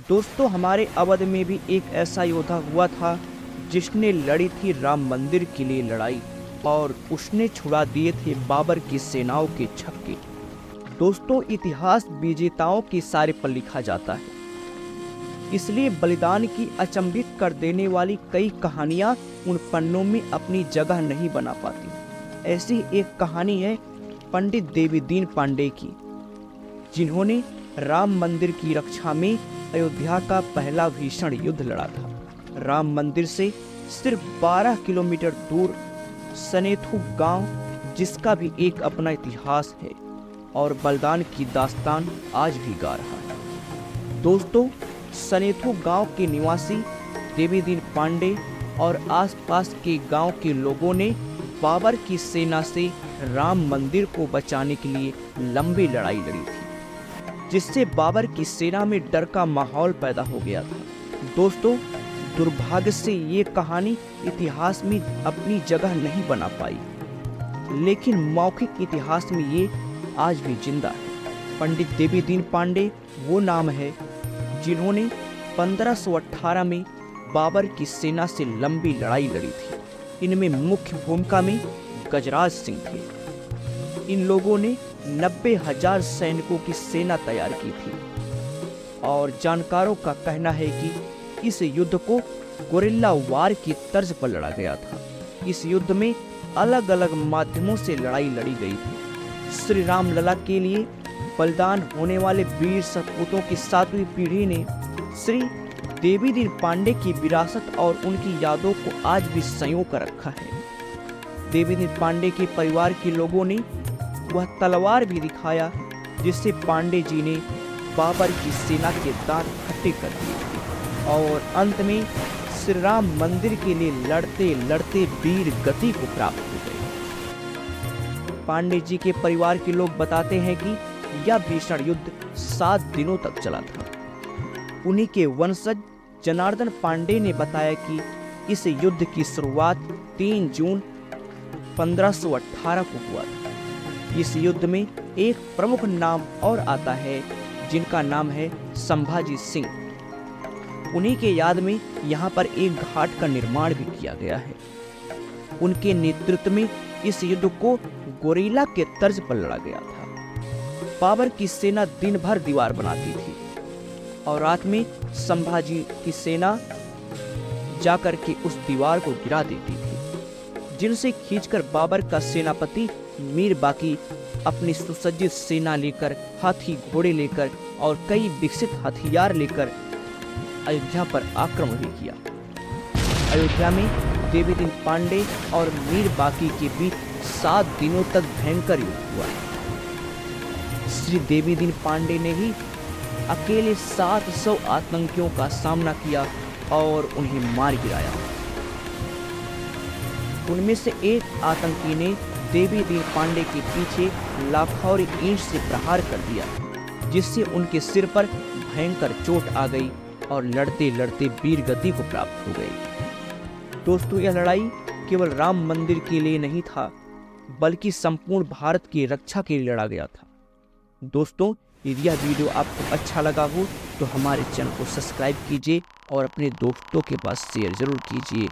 दोस्तों, हमारे अवध में भी एक ऐसा योद्धा हुआ था जिसने लड़ी थी राम मंदिर के लिए लड़ाई और उसने छुड़ा दिए थे बाबर की सेनाओं के छक्के। दोस्तों, इतिहास विजेताओं के सारे पर लिखा जाता है, इसलिए बलिदान की अचंभित कर देने वाली कई कहानियां उन पन्नों में अपनी जगह नहीं बना पाती। ऐसी एक कहानी है पंडित देवीदीन पांडे की, जिन्होंने राम मंदिर की रक्षा में अयोध्या का पहला भीषण युद्ध लड़ा था। राम मंदिर से सिर्फ 12 किलोमीटर दूर सनेथु गांव, जिसका भी एक अपना इतिहास है और बलिदान की दास्तान आज भी गा रहा है। दोस्तों, सनेथु गांव के निवासी देवीदीन पांडे और आसपास के गांव के लोगों ने बाबर की सेना से राम मंदिर को बचाने के लिए लंबी लड़ाई लड़ी थी, जिससे बाबर की सेना में डर का माहौल पैदा हो गया था। दोस्तों, दुर्भाग्य से ये कहानी इतिहास में अपनी जगह नहीं बना पाई, लेकिन मौखिक इतिहास में ये आज भी जिंदा है। पंडित देवीदीन पांडे वो नाम है जिन्होंने 1518 में बाबर की सेना से लंबी लड़ाई लड़ी थी। इनमें मुख्य भूमिका में गजराज सिंह थे। इन लोगों ने 90,000 सैनिकों की सेना तैयार की थी और जानकारों का कहना है कि इस युद्ध को गोरिल्ला वार की तर्ज पर लड़ा गया था। इस युद्ध में अलग अलग माध्यमों से लड़ाई लड़ी गई थी। श्री राम लला के लिए बलिदान होने वाले वीर सपूतों की 7वीं पीढ़ी ने श्री देवीदीन पांडे की विरासत और उनकी यादों को आज भी संजो कर रखा है। देवीदीन पांडे के परिवार के लोगों ने वह तलवार भी दिखाया जिससे पांडे जी ने बाबर की सेना के दांत खट्टे कर दिए और अंत में श्री राम मंदिर के लिए लड़ते लड़ते वीर गति को प्राप्त हो गए। पांडे जी के परिवार के लोग बताते हैं कि यह भीषण युद्ध 7 दिनों तक चला था। उन्हीं के वंशज जनार्दन पांडे ने बताया कि इस युद्ध की शुरुआत 3 जून 1518 को हुआ था। इस युद्ध में एक प्रमुख नाम और आता है, जिनका नाम है संभाजी सिंह। उन्हीं के याद में यहाँ पर एक घाट का निर्माण भी किया गया है। उनके नेतृत्व में इस युद्ध को गोरिल्ला के तर्ज पर लड़ा गया था। बाबर की सेना दिन भर दीवार बनाती थी और रात में संभाजी की सेना जाकर के उस दीवार को गिरा देती थी, जिनसे खींचकर बाबर का सेनापति मीर बाकी अपनी सुसज्जित सेना लेकर, हाथी घोड़े लेकर और कई विकसित हथियार लेकर अयोध्या पर आक्रमण भी किया। अयोध्या में देवीदीन पांडे और मीर बाकी के बीच 7 दिनों तक भयंकर युद्ध हुआ। श्री देवीदीन पांडे ने ही अकेले 700 आतंकियों का सामना किया और उन्हें मार गिराया। उनमें से एक आतंकी ने देवीदीन पांडे के पीछे लाखौरी ईंट से प्रहार कर दिया, जिससे उनके सिर पर भयंकर चोट आ गई और लड़ते लड़ते वीर गति को प्राप्त हो गई। दोस्तों, यह लड़ाई केवल राम मंदिर के लिए नहीं था, बल्कि संपूर्ण भारत की रक्षा के लिए लड़ा गया था। दोस्तों, यदि यह वीडियो आपको अच्छा लगा हो तो हमारे चैनल को सब्सक्राइब कीजिए और अपने दोस्तों के पास शेयर जरूर कीजिए।